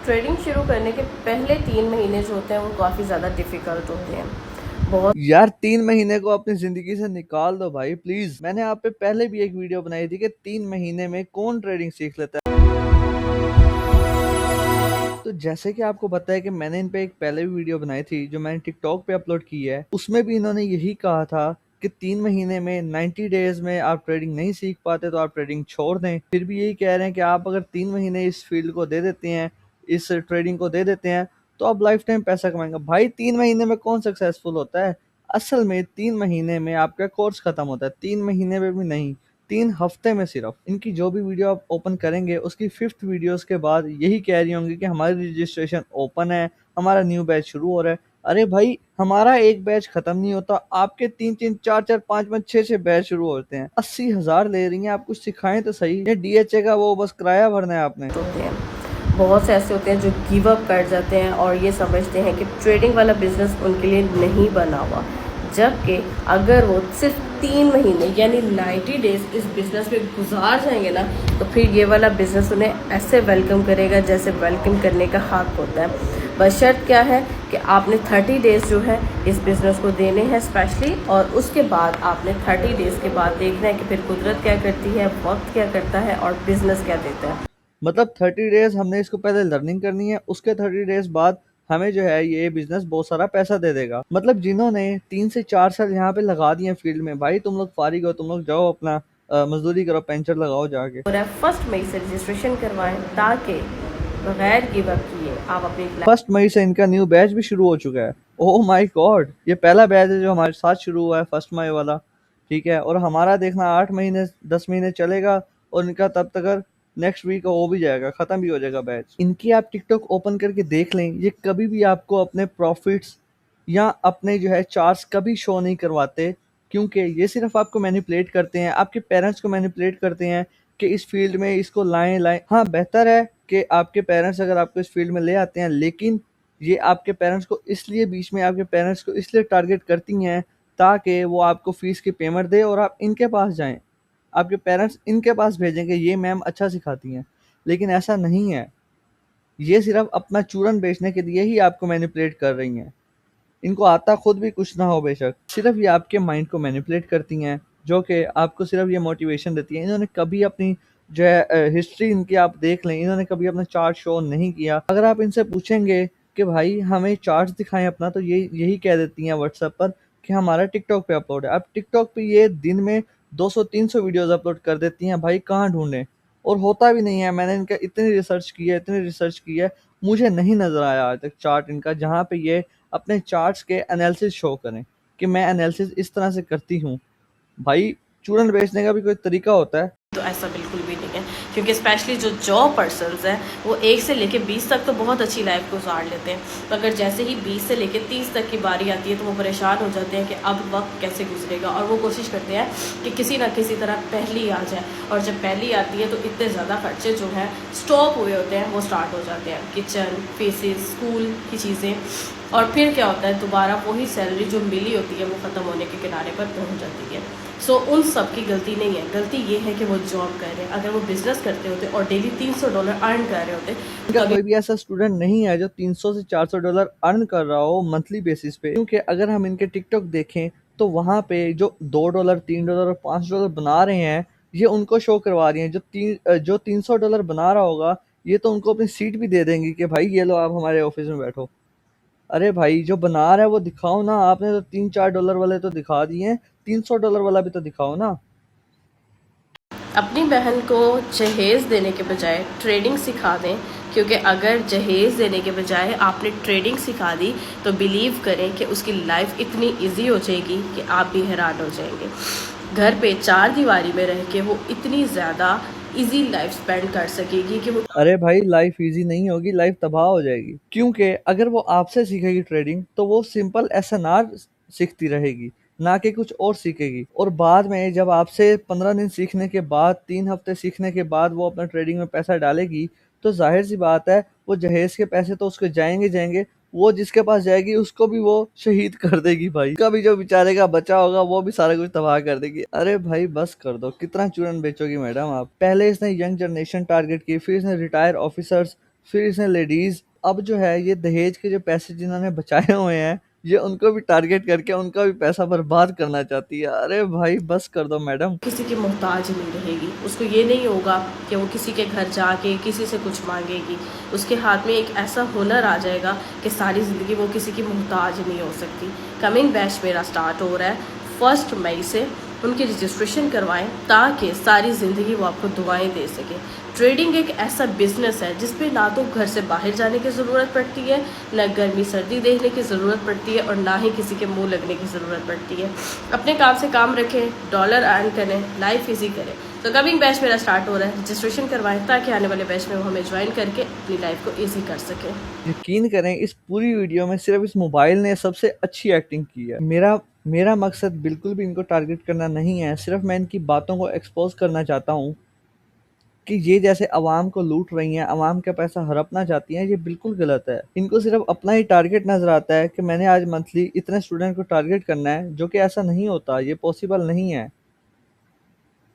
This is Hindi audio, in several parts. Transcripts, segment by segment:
ट्रेडिंग शुरू करने के पहले 3 महीने जो होते हैं वो काफ़ी ज़्यादा डिफ़िकल्ट होते हैं। बहुत यार 3 महीने को अपनी जिंदगी से निकाल दो भाई प्लीज। मैंने आप पे पहले भी एक वीडियो बनाई थी कि 3 महीने में कौन ट्रेडिंग सीख लेता है। तो जैसे कि आपको पता है कि मैंने इन पे एक पहले भी वीडियो बनाई थी जो मैंने टिकटॉक पे अपलोड की है, उसमें भी इन्होंने यही कहा था कि 3 महीने में 90 डेज में आप ट्रेडिंग नहीं सीख पाते तो आप ट्रेडिंग छोड़ दें। फिर भी यही कह रहे हैं कि आप अगर 3 महीने इस फील्ड को दे देते हैं, इस ट्रेडिंग को दे देते हैं, तो आप लाइफ टाइम पैसा कमाएंगे। भाई 3 महीने में कौन सक्सेसफुल होता है? असल में 3 महीने में आपका कोर्स खत्म होता है, 3 महीने में भी नहीं, 3 हफ्ते में। सिर्फ इनकी जो भी वीडियो आप ओपन करेंगे उसकी 5th वीडियोस के बाद यही कह रही होंगी कि हमारी रजिस्ट्रेशन ओपन है, हमारा न्यू बैच शुरू हो रहा है। अरे भाई हमारा एक बैच खत्म नहीं होता, आपके 3-3 4-4 5-5 6-6 बैच शुरू होते हैं। 80,000 ले रही हैं, आप कुछ सिखाएं तो सही। ये डीएचए का वो बस किराया भरना है आपने। होते हैं, बहुत से ऐसे होते हैं जो गिव अप कर जाते हैं और ये समझते हैं कि ट्रेडिंग वाला बिजनेस उनके लिए नहीं बना हुआ, जबकि अगर वो सिर्फ 3 महीने यानी 90 डेज इस बिज़नेस में गुजार जाएंगे ना, तो फिर ये वाला बिज़नेस उन्हें ऐसे वेलकम करेगा जैसे वेलकम करने का हक होता है। बस शर्त क्या है कि आपने 30 डेज जो है इस बिज़नेस को देने हैं स्पेशली, और उसके बाद आपने 30 डेज के बाद देखना है कि फिर कुदरत क्या करती है, वक्त क्या करता है और बिज़नेस क्या देता है। मतलब 30 डेज हमने इसको पहले लर्निंग करनी है, उसके 30 डेज बाद हमें जो है ये बिजनेस बहुत सारा पैसा दे देगा। मतलब जिन्होंने 3 से 4 साल यहाँ पे लगा दिए फील्ड में, भाई तुम लोग फारिग हो, तुम लोग जाओ अपना मजदूरी करो, पेंचर लगाओ जाके। और आप 1 मई से रजिस्ट्रेशन करवाएं ताकि बगैर गिव अप किए आप अपनी 1 मई से इनका न्यू बैच भी शुरू हो चुका है। ओह माय गॉड, ये पहला बैच है जो हमारे साथ शुरू हुआ है 1 मई वाला। ठीक है, और हमारा देखना 8 महीने 10 महीने चलेगा, और इनका तब तक नेक्स्ट वीक हो भी जाएगा, खत्म भी हो जाएगा बैच। इनकी आप टिकटॉक ओपन करके देख लें, ये कभी भी आपको अपने प्रॉफिट्स या अपने जो है चार्ट्स कभी शो नहीं करवाते, क्योंकि ये सिर्फ आपको मैनिपुलेट करते हैं, आपके पेरेंट्स को मैनिपुलेट करते हैं कि इस फील्ड में इसको लाएं लाएं। हाँ, बेहतर है कि आपके पेरेंट्स अगर आपको इस फील्ड में ले आते हैं, लेकिन ये आपके पेरेंट्स को इसलिए बीच में आपके पेरेंट्स को इसलिए टारगेट करती हैं ताकि वो आपको फीस की पेमेंट दे और आप इनके पास जाएं, आपके पेरेंट्स इनके पास भेजेंगे ये मैम अच्छा सिखाती हैं। लेकिन ऐसा नहीं है, ये सिर्फ अपना चूरन बेचने के लिए ही आपको मैनिपुलेट कर रही हैं। इनको आता खुद भी कुछ ना हो बेशक, सिर्फ ये आपके माइंड को मैनिपुलेट करती हैं, जो कि आपको सिर्फ ये मोटिवेशन देती हैं। इन्होंने कभी अपनी जो है हिस्ट्री इनकी आप देख लें, इन्होंने कभी अपना चार्ट शो नहीं किया। अगर आप इनसे पूछेंगे कि भाई हमें चार्ट दिखाएं अपना, तो ये यही कह देती हैं व्हाट्सएप पर कि हमारा टिकटॉक पे अपलोड है। अब टिकटॉक पे ये दिन में 200-300 वीडियोस अपलोड कर देती हैं, भाई कहाँ ढूंढें? और होता भी नहीं है। मैंने इनका इतनी रिसर्च की है, मुझे नहीं नजर आया आज तक चार्ट इनका जहाँ पे ये अपने चार्ट्स के एनालिसिस शो करें कि मैं एनालिसिस इस तरह से करती हूँ। भाई चूरन बेचने का भी कोई तरीका होता है। तो ऐसा बिल्कुल भी नहीं है, क्योंकि स्पेशली जो जॉब पर्सनस हैं वो 1 से लेके 20 तक तो बहुत अच्छी लाइफ गुजार लेते हैं, तो अगर जैसे ही 20 से लेके 30 तक की बारी आती है तो वो परेशान हो जाते हैं कि अब वक्त कैसे गुजरेगा, और वो कोशिश करते हैं कि किसी ना किसी तरह पहली आ जाए। और जब पहली आती है तो इतने ज़्यादा खर्चे जो हैं स्टॉक हुए होते हैं वो स्टार्ट हो जाते हैं, किचन, फीसेस, स्कूल की चीज़ें, और फिर क्या होता है दोबारा वही सैलरी जो मिली होती है वो ख़त्म होने के किनारे पर पहुंच जाती है। सो उन सब की गलती नहीं है, गलती ये है कि वो जॉब कर रहे हैं। अगर वो बिजनेस करते होते और डेली $300 अर्न कर रहे होते इनका तो कोई भी ऐसा स्टूडेंट नहीं है जो 300 से $400 अर्न कर रहा हो मंथली बेसिस पे, क्योंकि अगर हम इनके टिकटॉक देखें तो वहाँ पे जो $2 $3 और $5 बना रहे हैं, ये उनको शो करवा रही हैं। जो $300 बना रहा होगा, ये तो उनको अपनी सीट भी दे देंगी कि भाई ये लो आप हमारे ऑफिस में बैठो। अरे भाई जो बना रहा है वो दिखाओ ना, आपने तो $3-4 वाले तो दिखा दिए हैं, $300 वाला भी तो दिखाओ ना। अपनी बहन को जहेज़ देने के बजाय ट्रेडिंग सिखा दें, क्योंकि अगर जहेज़ देने के बजाय आपने ट्रेडिंग सिखा दी तो बिलीव करें कि उसकी लाइफ इतनी इजी हो जाएगी कि आप भी हैरान हो जाएंगे। घर पे 4 दीवारी में रह के वो इतनी ज़्यादा इजी लाइफ स्पेंड कर सकेगी कि वो अरे भाई लाइफ इजी नहीं होगी, लाइफ तबाह हो जाएगी। क्योंकि अगर वो आपसे सीखेगी ट्रेडिंग तो वो सिंपल एसएनआर सीखती रहेगी, ना कि कुछ और सीखेगी। और बाद में जब आपसे 15 दिन सीखने के बाद, 3 हफ्ते सीखने के बाद वो अपना ट्रेडिंग में पैसा डालेगी, तो जाहिर सी बात है वो जहेज के पैसे तो उसके जाएंगे जाएंगे, वो जिसके पास जाएगी उसको भी वो शहीद कर देगी। भाई कभी जो बेचारे का बचा होगा वो भी सारा कुछ तबाह कर देगी। अरे भाई बस कर दो, कितना चूरन बेचोगी मैडम आप? पहले इसने यंग जनरेशन टारगेट की, फिर इसने रिटायर ऑफिसर्स, फिर इसने लेडीज़ अब जो है ये दहेज के जो पैसे जिन्होंने बचाए हुए हैं, ये उनको भी टारगेट करके उनका भी पैसा बर्बाद करना चाहती है। अरे भाई बस कर दो मैडम। किसी की मोहताज नहीं रहेगी। उसको ये नहीं होगा कि वो किसी के घर जाके किसी से कुछ मांगेगी। उसके हाथ में एक ऐसा हुनर आ जाएगा कि सारी ज़िंदगी वो किसी की मोहताज नहीं हो सकती। कमिंग बैच मेरा स्टार्ट हो रहा है 1 मई से। उनकी रजिस्ट्रेशन करवाएं ताकि सारी ज़िंदगी वो आपको दुआएं दे सके। ट्रेडिंग एक ऐसा बिजनेस है जिसपे ना तो घर से बाहर जाने की ज़रूरत पड़ती है, ना गर्मी सर्दी देखने की ज़रूरत पड़ती है, और ना ही किसी के मुंह लगने की ज़रूरत पड़ती है। अपने काम से काम रखें, डॉलर अर्न करें, लाइफ इजी करें। तो कमिंग बैच मेरा स्टार्ट हो रहा है, रजिस्ट्रेशन करवाएं ताकि आने वाले बैच में वो हमें ज्वाइन करके अपनी लाइफ को ईजी कर सकें। यकीन करें इस पूरी वीडियो में सिर्फ इस मोबाइल ने सबसे अच्छी एक्टिंग की है। मेरा मेरा मकसद बिल्कुल भी इनको टारगेट करना नहीं है, सिर्फ मैं इनकी बातों को एक्सपोज करना चाहता हूँ कि ये जैसे अवाम को लूट रही हैं, अवाम का पैसा हड़पना चाहती हैं, ये बिल्कुल गलत है। इनको सिर्फ अपना ही टारगेट नज़र आता है कि मैंने आज मंथली इतने स्टूडेंट को टारगेट करना है, जो कि ऐसा नहीं होता, ये पॉसिबल नहीं है।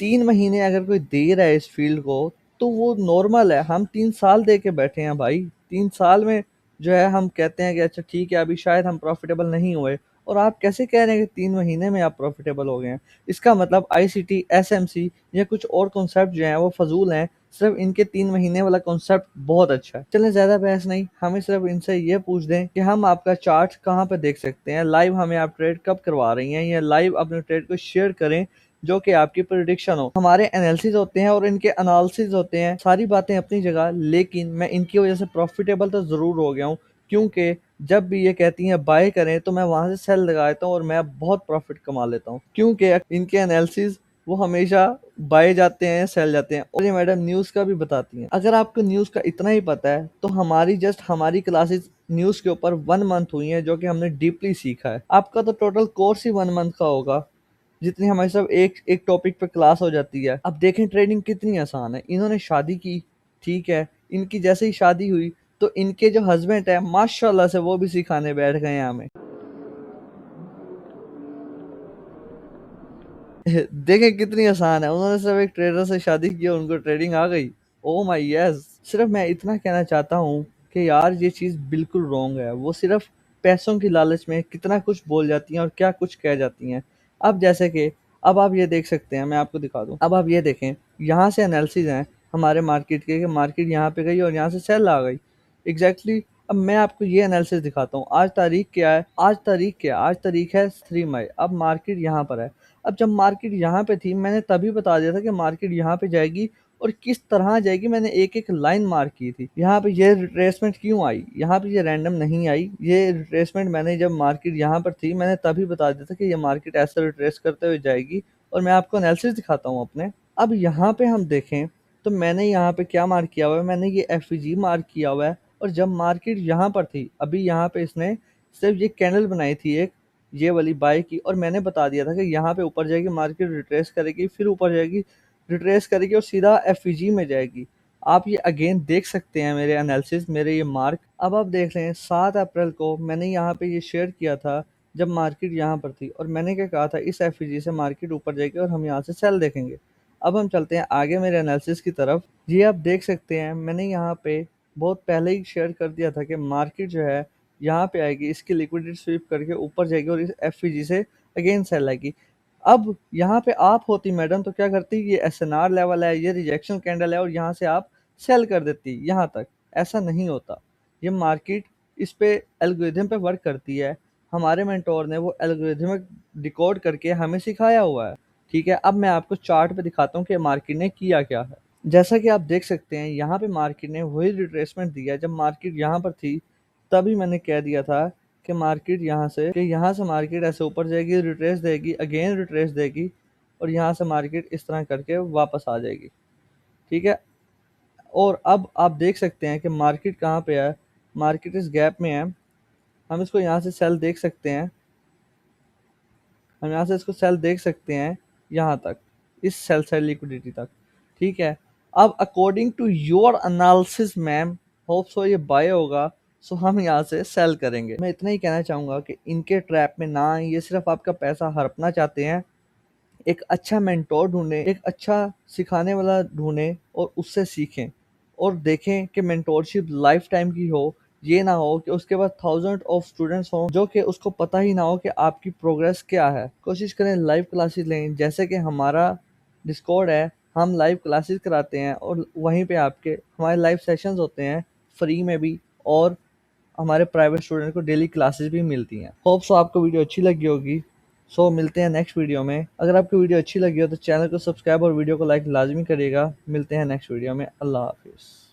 3 महीने अगर कोई दे रहा है इस फ़ील्ड को, तो वो नॉर्मल है। हम 3 साल दे के बैठे हैं भाई। 3 साल में जो है हम कहते हैं कि अच्छा ठीक है, अभी शायद हम प्रॉफ़िटेबल नहीं हुए, और आप कैसे कह रहे हैं कि 3 महीने में आप प्रॉफ़िटेबल हो गए हैं? इसका मतलब आईसीटी, एसएमसी या कुछ और कॉन्सेप्ट जो हैं वो फ़ज़ूल हैं। सिर्फ़ इनके 3 महीने वाला कॉन्सेप्ट बहुत अच्छा है। चलें ज़्यादा बहस नहीं, हमें सिर्फ़ इनसे ये पूछ दें कि हम आपका चार्ट कहाँ पे देख सकते हैं? लाइव हमें आप ट्रेड कब करवा रही हैं? या लाइव अपने ट्रेड को शेयर करें जो कि आपकी प्रेडिक्शन हो। हमारे एनालिसिस होते हैं और इनके एनालिसिस होते हैं, सारी बातें अपनी जगह, लेकिन मैं इनकी वजह से प्रॉफिटेबल तो ज़रूर हो गया हूँ, क्योंकि जब भी ये कहती हैं बाय करें तो मैं वहाँ से सेल लगा देता हूँ और मैं बहुत प्रॉफिट कमा लेता हूँ, क्योंकि इनके एनालिसिस वो हमेशा बाय जाते हैं, सेल जाते हैं। और ये मैडम न्यूज़ का भी बताती हैं। अगर आपको न्यूज़ का इतना ही पता है तो हमारी क्लासेस न्यूज़ के ऊपर 1 मंथ हुई हैं, जो कि हमने डीपली सीखा है। आपका तो टोटल कोर्स ही 1 मंथ का होगा, जितनी हमारी सब एक एक टॉपिक पे क्लास हो जाती है। अब देखें ट्रेडिंग कितनी आसान है। इन्होंने शादी की, ठीक है, इनकी जैसे ही शादी हुई तो इनके जो हस्बैंड है माशाल्लाह से वो भी सिखाने बैठ गए हैं हमें। देखें कितनी आसान है। उन्होंने सिर्फ एक ट्रेडर से शादी की और उनको ट्रेडिंग आ गई। Oh my yes. सिर्फ मैं इतना कहना चाहता हूँ कि यार ये चीज़ बिल्कुल रॉन्ग है। वो सिर्फ पैसों की लालच में कितना कुछ बोल जाती हैं और क्या कुछ कह जाती हैं। अब जैसे कि अब आप ये देख सकते हैं, मैं आपको दिखा दूँ। अब आप ये देखें, यहाँ से एनालिसिस हैं हमारे मार्केट के, कि मार्केट यहाँ पे गई और यहाँ से सेल आ गई। एग्जैक्टली। अब मैं आपको ये एनालिसिस दिखाता हूँ। आज तारीख क्या है? आज तारीख है 3 मई। अब मार्केट यहाँ पर है। अब जब मार्केट यहाँ पे थी, मैंने तभी बता दिया था कि मार्केट यहाँ पे जाएगी और किस तरह जाएगी। मैंने एक-एक लाइन मार्क की थी। यहाँ पे ये रिट्रेसमेंट क्यों आई? यहाँ पे ये रैंडम नहीं आई। ये रिट्रेसमेंट मैंने जब मार्केट यहाँ पर थी, मैंने तभी बता दिया था कि ये मार्केट ऐसे रिट्रेस करते हुए जाएगी, और मैं आपको एनालिसिस दिखाता हूँ अपने। अब यहाँ पे हम देखें तो मैंने यहाँ पे क्या मार्क किया हुआ है? मैंने ये एफवीजी मार्क किया हुआ है, और जब मार्केट यहाँ पर थी, अभी यहाँ पे इसने सिर्फ ये कैंडल बनाई थी एक, ये वाली बाय की, और मैंने बता दिया था कि यहाँ पे ऊपर जाएगी, मार्केट रिट्रेस करेगी, फिर ऊपर जाएगी, रिट्रेस करेगी और सीधा एफईजी में जाएगी। आप ये अगेन देख सकते हैं मेरे एनालिसिस, मेरे ये मार्क। अब आप देख लें 7 अप्रैल को मैंने यहाँ पे ये शेयर किया था जब मार्केट यहाँ पर थी, और मैंने क्या कहा था, इस एफईजी से मार्केट ऊपर जाएगी और हम यहाँ से सेल देखेंगे। अब हम चलते हैं आगे मेरे एनालिसिस की तरफ। ये आप देख सकते हैं मैंने यहाँ पे बहुत पहले ही शेयर कर दिया था कि मार्केट जो है यहाँ पे आएगी, इसकी लिक्विडिटी स्वीप करके ऊपर जाएगी और इस एफईजी से अगेन सेल आएगी। अब यहाँ पे आप होती मैडम तो क्या करती, ये एसएनआर लेवल है, ये रिजेक्शन कैंडल है, और यहाँ से आप सेल कर देती यहाँ तक। ऐसा नहीं होता। ये मार्केट इस पे एल्गोरिथम पे वर्क करती है। हमारे मेंटोर ने वो एल्गोरिथमिक डिकोड करके हमें सिखाया हुआ है। ठीक है, अब मैं आपको चार्ट पे दिखाता हूँ कि मार्केट ने किया क्या है। जैसा कि आप देख सकते हैं यहाँ पे मार्केट ने वही रिट्रेसमेंट दिया जब मार्केट यहाँ पर थी, तभी मैंने कह दिया था कि मार्केट यहाँ से मार्केट ऐसे ऊपर जाएगी, रिट्रेस देगी, अगेन रिट्रेस देगी, और यहाँ से मार्केट इस तरह करके वापस आ जाएगी। ठीक है, और अब आप देख सकते हैं कि मार्केट कहाँ पे है। मार्केट इस गैप में है। हम इसको यहाँ से सेल देख सकते हैं। हम यहाँ से इसको सेल देख सकते हैं यहाँ तक, इस सेल साइड लिक्विडिटी तक। ठीक है, अब according to your analysis ma'am, hope so ये बाय होगा, सो हम यहाँ से सेल करेंगे। मैं इतना ही कहना चाहूँगा कि इनके ट्रैप में ना आएं। ये सिर्फ आपका पैसा हड़पना चाहते हैं। एक अच्छा मेंटोर ढूंढें, एक अच्छा सिखाने वाला ढूंढें और उससे सीखें, और देखें कि मेंटोरशिप लाइफ टाइम की हो। ये ना हो कि उसके बाद थाउजेंड ऑफ स्टूडेंट्स हों जो कि उसको पता ही ना हो कि आपकी प्रोग्रेस क्या है। कोशिश करें लाइव क्लासेस लें, जैसे कि हमारा डिस्कॉर्ड है, हम लाइव क्लासेस कराते हैं और वहीं पे आपके हमारे लाइव सेशंस होते हैं फ्री में भी, और हमारे प्राइवेट स्टूडेंट को डेली क्लासेस भी मिलती हैं। होप सो आपको वीडियो अच्छी लगी होगी। सो मिलते हैं नेक्स्ट वीडियो में। अगर आपको वीडियो अच्छी लगी हो तो चैनल को सब्सक्राइब और वीडियो को लाइक लाजमी करिएगा। मिलते हैं नेक्स्ट वीडियो में। अल्लाह हाफिज़।